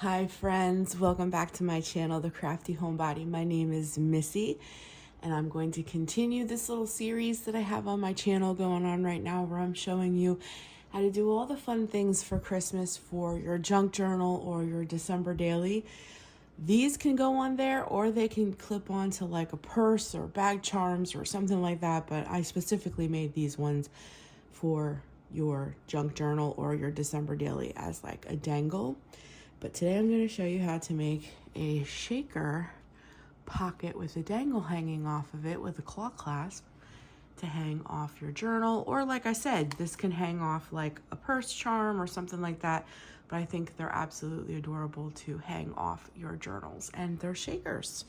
Hi friends, welcome back to my channel, The Crafty Homebody. My name is Missy, and I'm going to continue this little series that I have on my channel going on right now, where I'm showing you how to do all the fun things for Christmas for your junk journal or your December daily. These can go on there, or they can clip onto like a purse or bag charms or something like that, but I specifically made these ones for your junk journal or your December daily as like a dangle. But today I'm going to show you how to make a shaker pocket with a dangle hanging off of it with a claw clasp to hang off your journal. Or like I said, this can hang off like a purse charm or something like that. But I think they're absolutely adorable to hang off your journals. And they're shakers.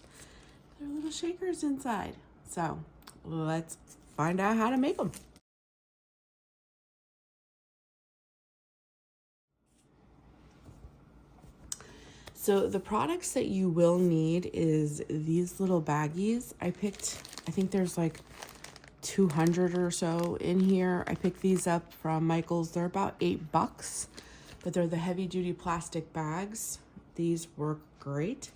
They're little shakers inside. So let's find out how to make them. So the products that you will need is these little baggies. I think there's like 200 or so in here. I picked these up from Michael's. They're about $8, but they're the heavy duty plastic bags. These work great.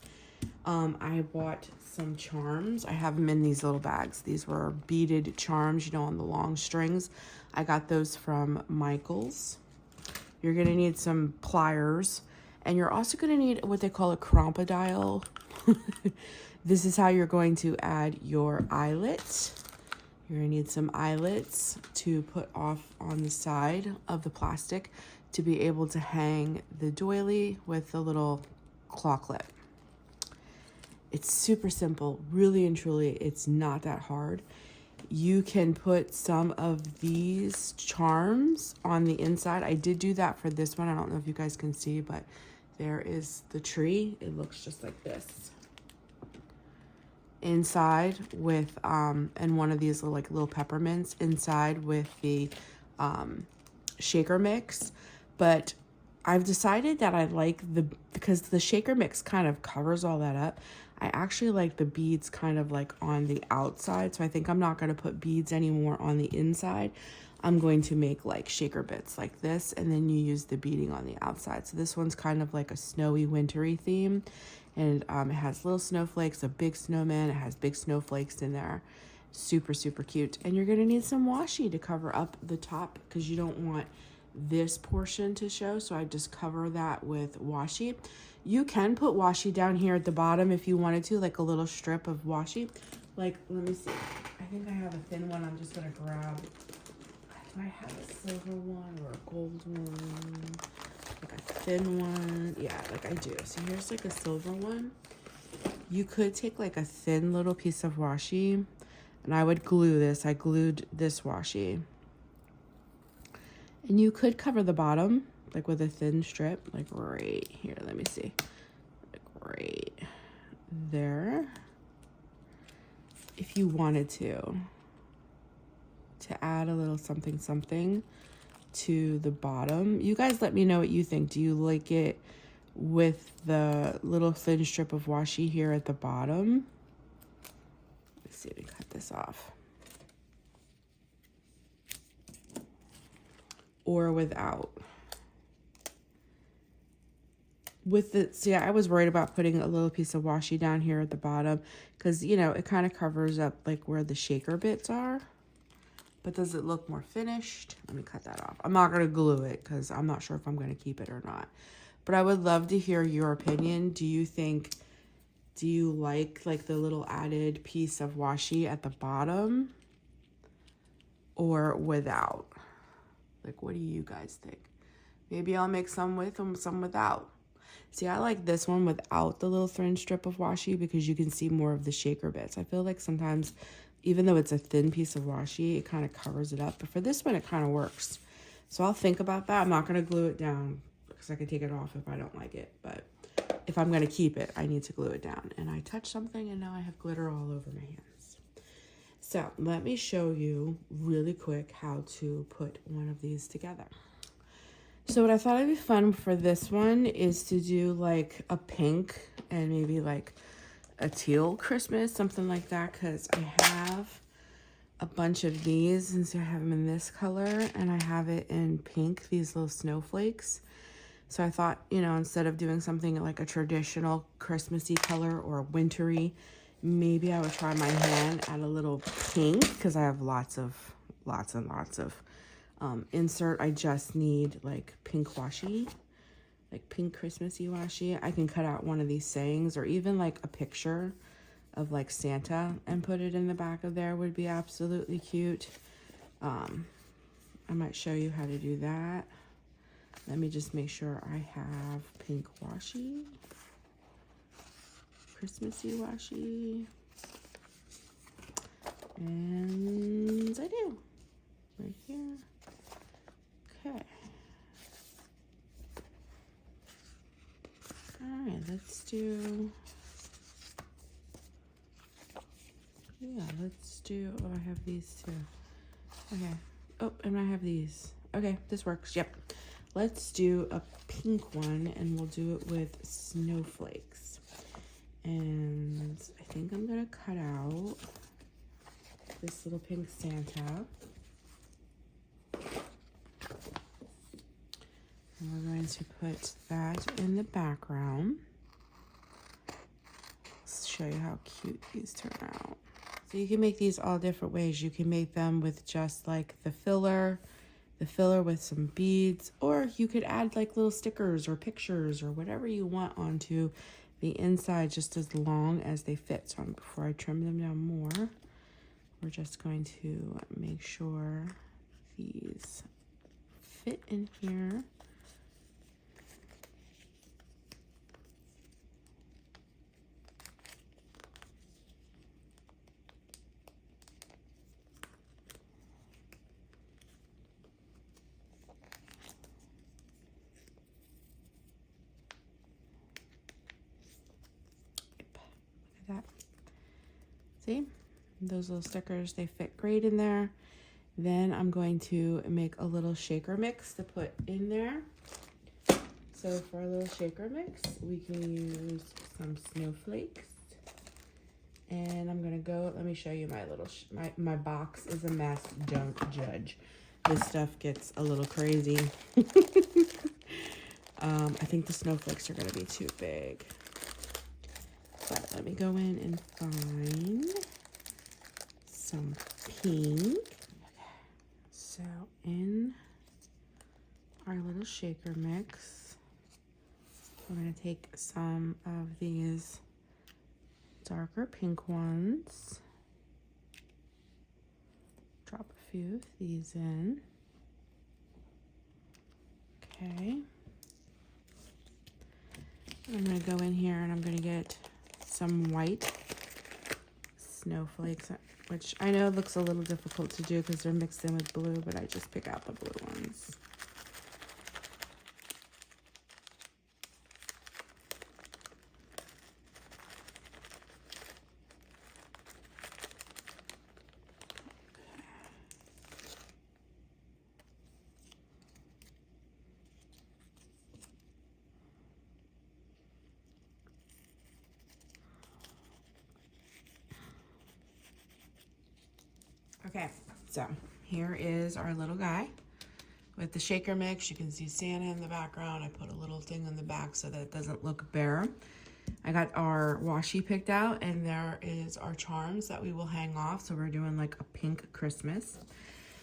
I bought some charms. I have them in these little bags. These were beaded charms, you know, on the long strings. I got those from Michael's. You're gonna need some pliers. And you're also going to need what they call a crocodile. This is how you're going to add your eyelet. You're going to need some eyelets to put off on the side of the plastic to be able to hang the doily with the little claw clip. It's super simple, really and truly. It's not that hard. You can put some of these charms on the inside. I did do that for this one. I don't know if you guys can see, but there is the tree. It looks just like this. Inside with, and one of these little peppermints inside with the shaker mix. But I've decided that I like because the shaker mix kind of covers all that up. I actually like the beads kind of like on the outside. So I think I'm not going to put beads anymore on the inside. I'm going to make like shaker bits like this, and then you use the beading on the outside. So this one's kind of like a snowy, wintry theme, and it has little snowflakes, a big snowman. It has big snowflakes in there. Super, super cute. And you're gonna need some washi to cover up the top because you don't want this portion to show. So I just cover that with washi. You can put washi down here at the bottom if you wanted to, like a little strip of washi. Like, let me see. I think I have a thin one. I'm just gonna grab. Do I have a silver one or a gold one? Like a thin one? Yeah, like I do. So here's like a silver one. You could take like a thin little piece of washi, and I would glue this. I glued this washi. And you could cover the bottom, like with a thin strip, like right here. Let me see. Like right there. If you wanted to add a little something to the bottom. You guys let me know what you think. Do you like it with the little thin strip of washi here at the bottom? Let's see, let me cut this off. Or without. With the, see, I was worried about putting a little piece of washi down here at the bottom because, you know, it kind of covers up like where the shaker bits are. But does it look more finished? Let me cut that off. I'm not going to glue it because I'm not sure if I'm going to keep it or not. But I would love to hear your opinion. Do you like the little added piece of washi at the bottom or without? Like, what do you guys think? Maybe I'll make some with and some without. See, I like this one without the little thin strip of washi because you can see more of the shaker bits. I feel like sometimes, even though it's a thin piece of washi, it kind of covers it up. But for this one, it kind of works. So I'll think about that. I'm not going to glue it down because I can take it off if I don't like it. But if I'm going to keep it, I need to glue it down. And I touched something and now I have glitter all over my hands. So let me show you really quick how to put one of these together. So what I thought would be fun for this one is to do like a pink and maybe like a teal Christmas, something like that, because I have a bunch of these, and so I have them in this color and I have it in pink, these little snowflakes. So I thought, you know, instead of doing something like a traditional Christmassy color or wintry, maybe I would try my hand at a little pink, because I have lots and lots of insert. I just need like pink washi, like pink Christmassy washi. I can cut out one of these sayings, or even like a picture of like Santa and put it in the back of there would be absolutely cute. I might show you how to do that. Let me just make sure I have pink washi, Christmassy washi, and I do, right here. Okay. All right, let's do, yeah, let's do, oh, I have these too. Okay. Oh, and I have these. Okay, this works. Yep. Let's do a pink one, and we'll do it with snowflakes. And I think I'm gonna cut out this little pink Santa. And we're going to put that in the background. Let's show you how cute these turn out. So you can make these all different ways. You can make them with just like the filler with some beads, or you could add like little stickers or pictures or whatever you want onto the inside, just as long as they fit. So before I trim them down more, we're just going to make sure these fit in here. That. See, those little stickers, they fit great in there. Then I'm going to make a little shaker mix to put in there. So for our little shaker mix, we can use some snowflakes. And I'm gonna go, let me show you my little, my box is a mess, don't judge. This stuff gets a little crazy. I think the snowflakes are gonna be too big. But let me go in and find some pink. So in our little shaker mix, we're going to take some of these darker pink ones, drop a few of these in. Okay. I'm going to go in here and I'm going to get some white snowflakes, which I know looks a little difficult to do because they're mixed in with blue, but I just pick out the blue ones. Okay, so here is our little guy with the shaker mix. You can see Santa in the background. I put a little thing on the back so that it doesn't look bare. I got our washi picked out, and there is our charms that we will hang off. So we're doing like a pink Christmas.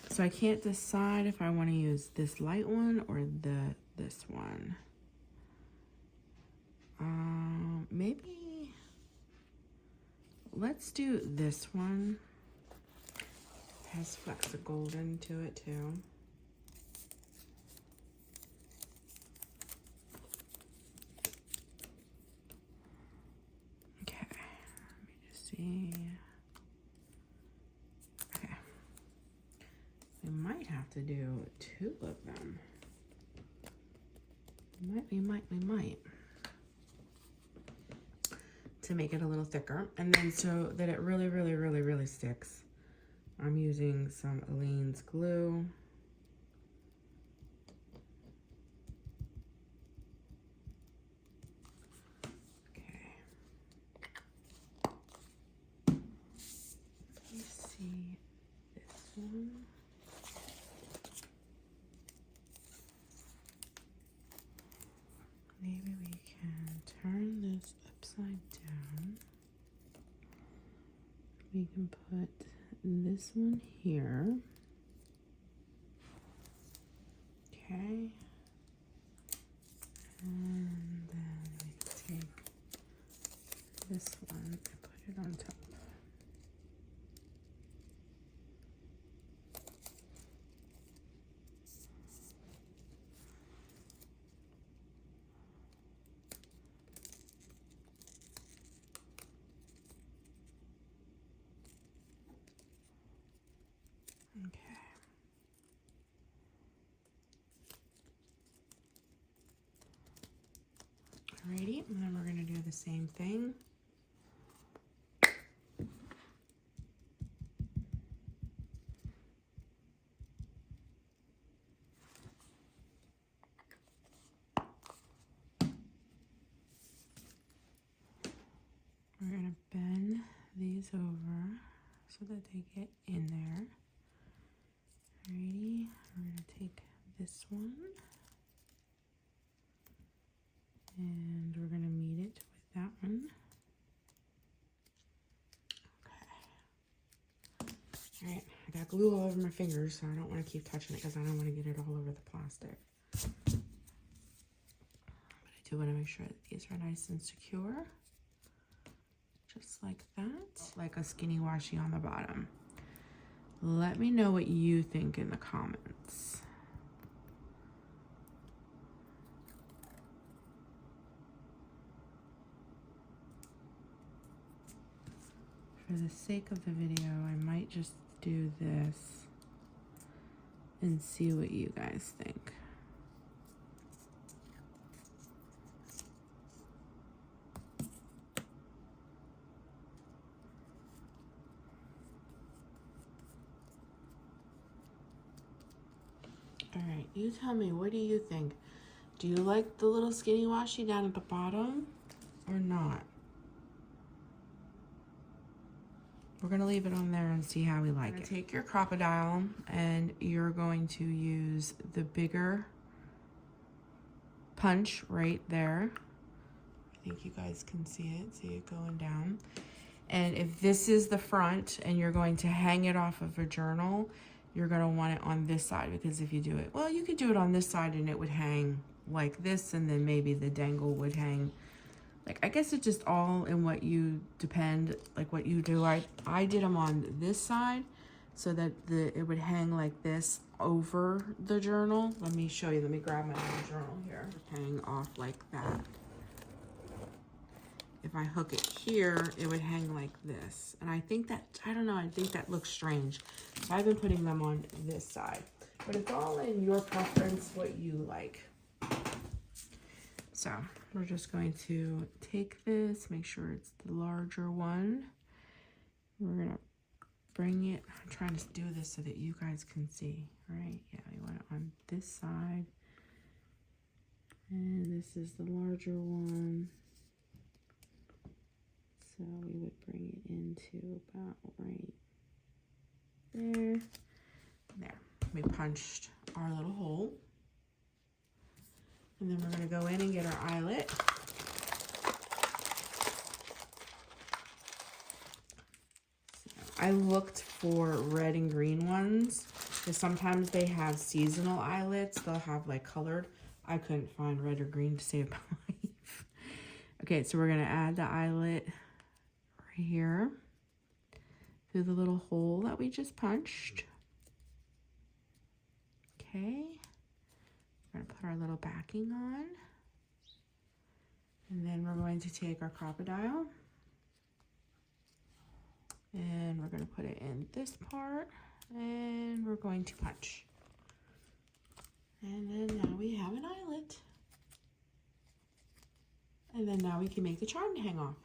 So I can't decide if I want to use this light one or this one. Maybe let's do this one. Has flecks of golden to it too. Okay, let me just see. Okay, we might have to do two of them. We might. To make it a little thicker, and then so that it really sticks, I'm using some Aleene's glue. Okay. Let me see this one. maybe we can turn this upside down. We can put this one here. Okay. And then we can take this one and put it on top. Okay. Alrighty, and then we're going to do the same thing. We're going to bend these over so that they get in there. Alrighty, we're going to take this one and we're going to meet it with that one. Okay. Alright, I got glue all over my fingers, so I don't want to keep touching it because I don't want to get it all over the plastic. But I do want to make sure that these are nice and secure. Just like that. Like a skinny washi on the bottom. Let me know what you think in the comments. For the sake of the video, I might just do this and see what you guys think. All right, you tell me, what do you think? Do you like the little skinny washi down at the bottom or not? We're gonna leave it on there and see how we like it. Take your crocodile and you're going to use the bigger punch right there. I think you guys can see it going down. And if this is the front and you're going to hang it off of a journal, you're going to want it on this side, because if you do it, well, you could do it on this side and it would hang like this, and then maybe the dangle would hang. Like, I guess it's just all in what you depend, like what you do. I did them on this side so that it would hang like this over the journal. Let me show you. Let me grab my other journal here. Hang off like that. If I hook it here, it would hang like this. And I think that, I don't know, I think that looks strange. So I've been putting them on this side. But it's all in your preference, what you like. So we're just going to take this, make sure it's the larger one. We're going to bring it, I'm trying to do this so that you guys can see, right? Yeah, we want it on this side. And this is the larger one. So we would bring it into about right there. There. We punched our little hole. And then we're going to go in and get our eyelet. So I looked for red and green ones, because sometimes they have seasonal eyelets. They'll have like colored. I couldn't find red or green to save my life. Okay, so we're going to add the eyelet here through the little hole that we just punched. Okay, we're going to put our little backing on, and then we're going to take our crocodile and we're going to put it in this part, and we're going to punch, and then now we have an eyelet, and then now we can make the charm to hang off.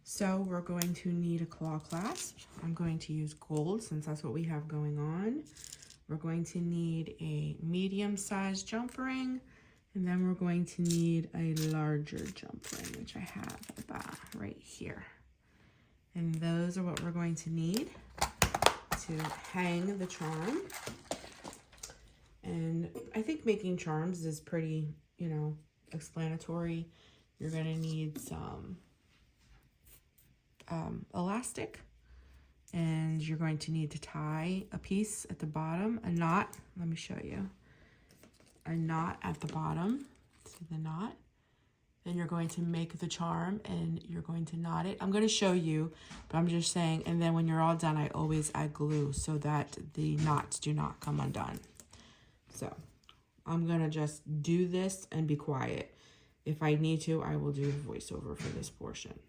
So we're going to need a claw clasp. I'm going to use gold since that's what we have going on. We're going to need a medium-sized jump ring, and then we're going to need a larger jump ring, which I have about right here. And those are what we're going to need to hang the charm. And I think making charms is pretty, you know, self-explanatory. You're gonna need some elastic, and you're going to need to tie a piece at the bottom, a knot. Let me show you. A knot at the bottom. See the knot? Then you're going to make the charm and you're going to knot it. I'm going to show you, but I'm just saying, and then when you're all done, I always add glue so that the knots do not come undone. So I'm going to just do this and be quiet. If I need to, I will do the voiceover for this portion.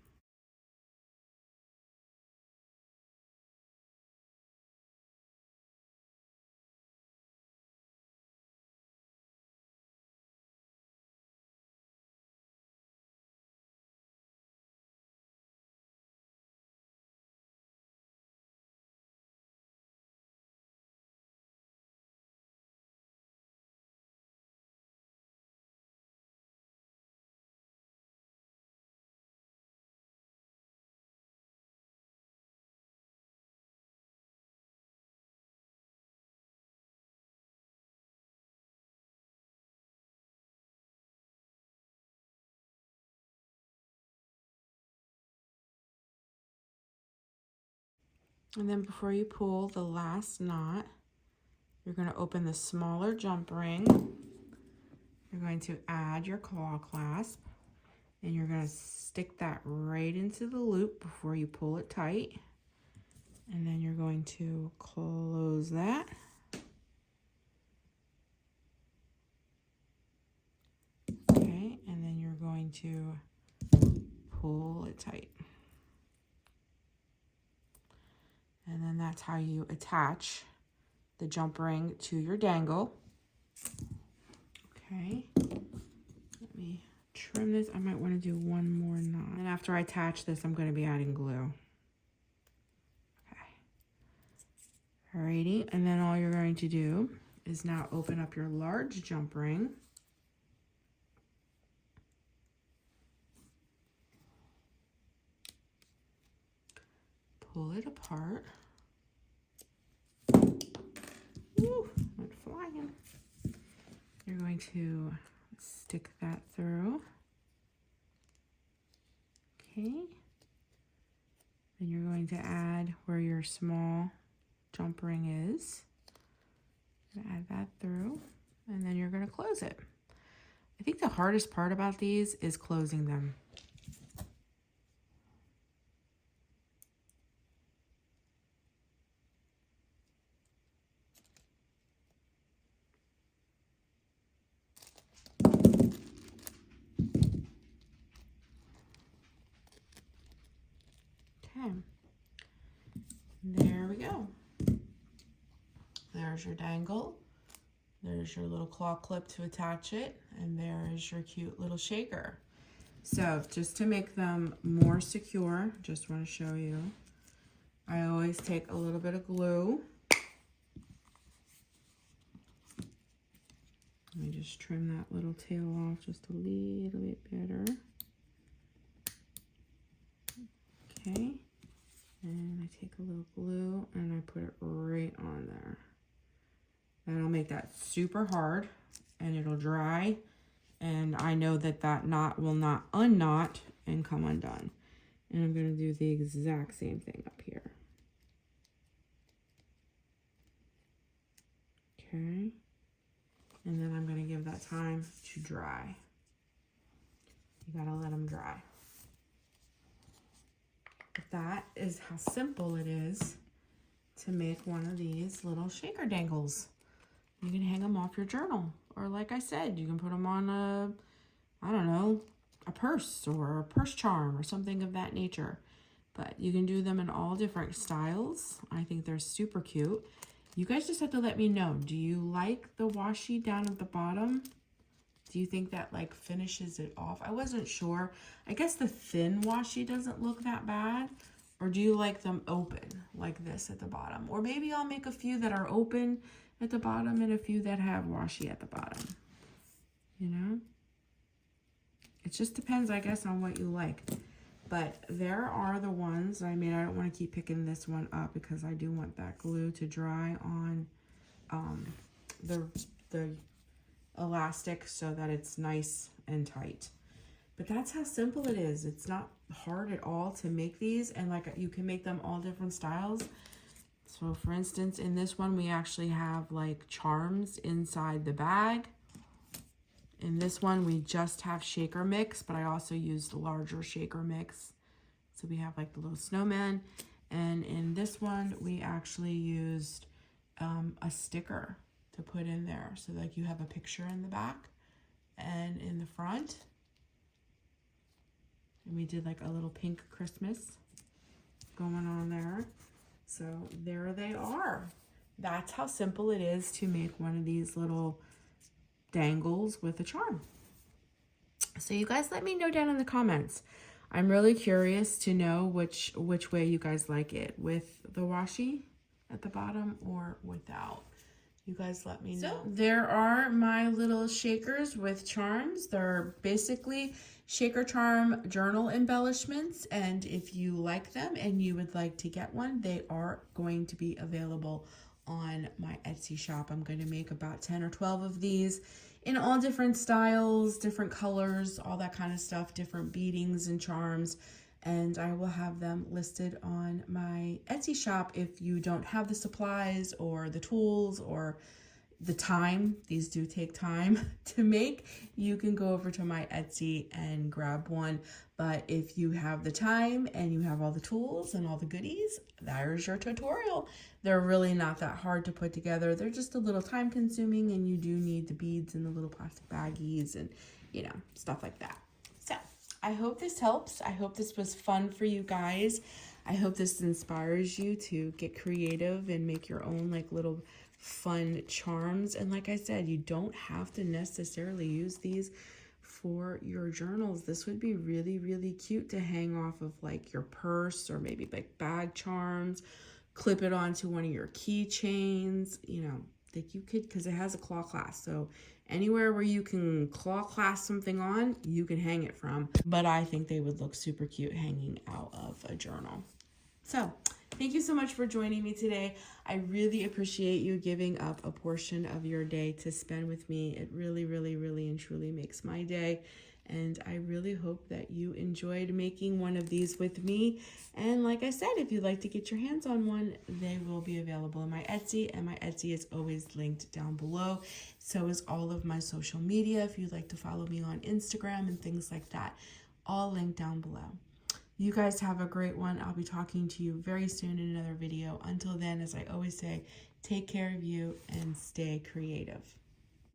And then before you pull the last knot, you're going to open the smaller jump ring. You're going to add your claw clasp, and you're going to stick that right into the loop before you pull it tight. And then you're going to close that. Okay, and then you're going to pull it tight. And then that's how you attach the jump ring to your dangle. Okay, let me trim this. I might want to do one more knot. And after I attach this, I'm going to be adding glue. Okay. Alrighty, and then all you're going to do is now open up your large jump ring. Pull it apart. Woo, went flying. You're going to stick that through. Okay. Then you're going to add where your small jump ring is. Add that through, and then you're going to close it. I think the hardest part about these is closing them. Okay, there we go. There's your dangle. There's your little claw clip to attach it, and there is your cute little shaker. So just to make them more secure, just want to show you, I always take a little bit of glue. Let me just trim that little tail off just a little bit better. Okay, and I take a little glue and I put it right on there. That'll make that super hard and it'll dry, and I know that that knot will not unknot and come undone. And I'm going to do the exact same thing up here. Okay, and then I'm going to give that time to dry. You got to let them dry. But that is how simple it is to make one of these little shaker dangles. You can hang them off your journal, or like I said, you can put them on a, I don't know, a purse or a purse charm or something of that nature. But you can do them in all different styles. I think they're super cute. You guys just have to let me know. Do you like the washi down at the bottom? Do you think that like finishes it off? I wasn't sure. I guess the thin washi doesn't look that bad. Or do you like them open like this at the bottom? Or maybe I'll make a few that are open at the bottom and a few that have washi at the bottom. You know? It just depends, I guess, on what you like. But there are the ones, I mean, I don't want to keep picking this one up because I do want that glue to dry on the elastic so that it's nice and tight. But that's how simple it is. It's not hard at all to make these, and like you can make them all different styles. So for instance, in this one, we actually have like charms inside the bag. In this one, we just have shaker mix, but I also used the larger shaker mix. So we have like the little snowman. And in this one, we actually used a sticker to put in there. So like you have a picture in the back and in the front. And we did like a little pink Christmas going on there. So there they are. That's how simple it is to make one of these little dangles with a charm. So you guys let me know down in the comments. I'm really curious to know which way you guys like it, with the washi at the bottom or without. You guys let me know. So there are my little shakers with charms. They're basically shaker charm journal embellishments, and if you like them and you would like to get one, they are going to be available on my Etsy shop. I'm going to make about 10 or 12 of these in all different styles, different colors, all that kind of stuff, different beadings and charms, and I will have them listed on my Etsy shop. If you don't have the supplies or the tools or the time, these do take time to make, you can go over to my Etsy and grab one. But if you have the time and you have all the tools and all the goodies, there's your tutorial. They're really not that hard to put together. They're just a little time consuming, and you do need the beads and the little plastic baggies and, you know, stuff like that. So I hope this helps. I hope this was fun for you guys. I hope this inspires you to get creative and make your own like little fun charms. And like I said, you don't have to necessarily use these for your journals. This would be really, really cute to hang off of like your purse, or maybe like bag charms, clip it onto one of your keychains, you know, like you could, because it has a claw clasp. So anywhere where you can claw clasp something on, you can hang it from. But I think they would look super cute hanging out of a journal. So thank you so much for joining me today. I really appreciate you giving up a portion of your day to spend with me. It really, really, really and truly makes my day. And I really hope that you enjoyed making one of these with me. And like I said, if you'd like to get your hands on one, they will be available on my Etsy. And my Etsy is always linked down below. So is all of my social media. If you'd like to follow me on Instagram and things like that, all linked down below. You guys have a great one. I'll be talking to you very soon in another video. Until then, as I always say, take care of you and stay creative.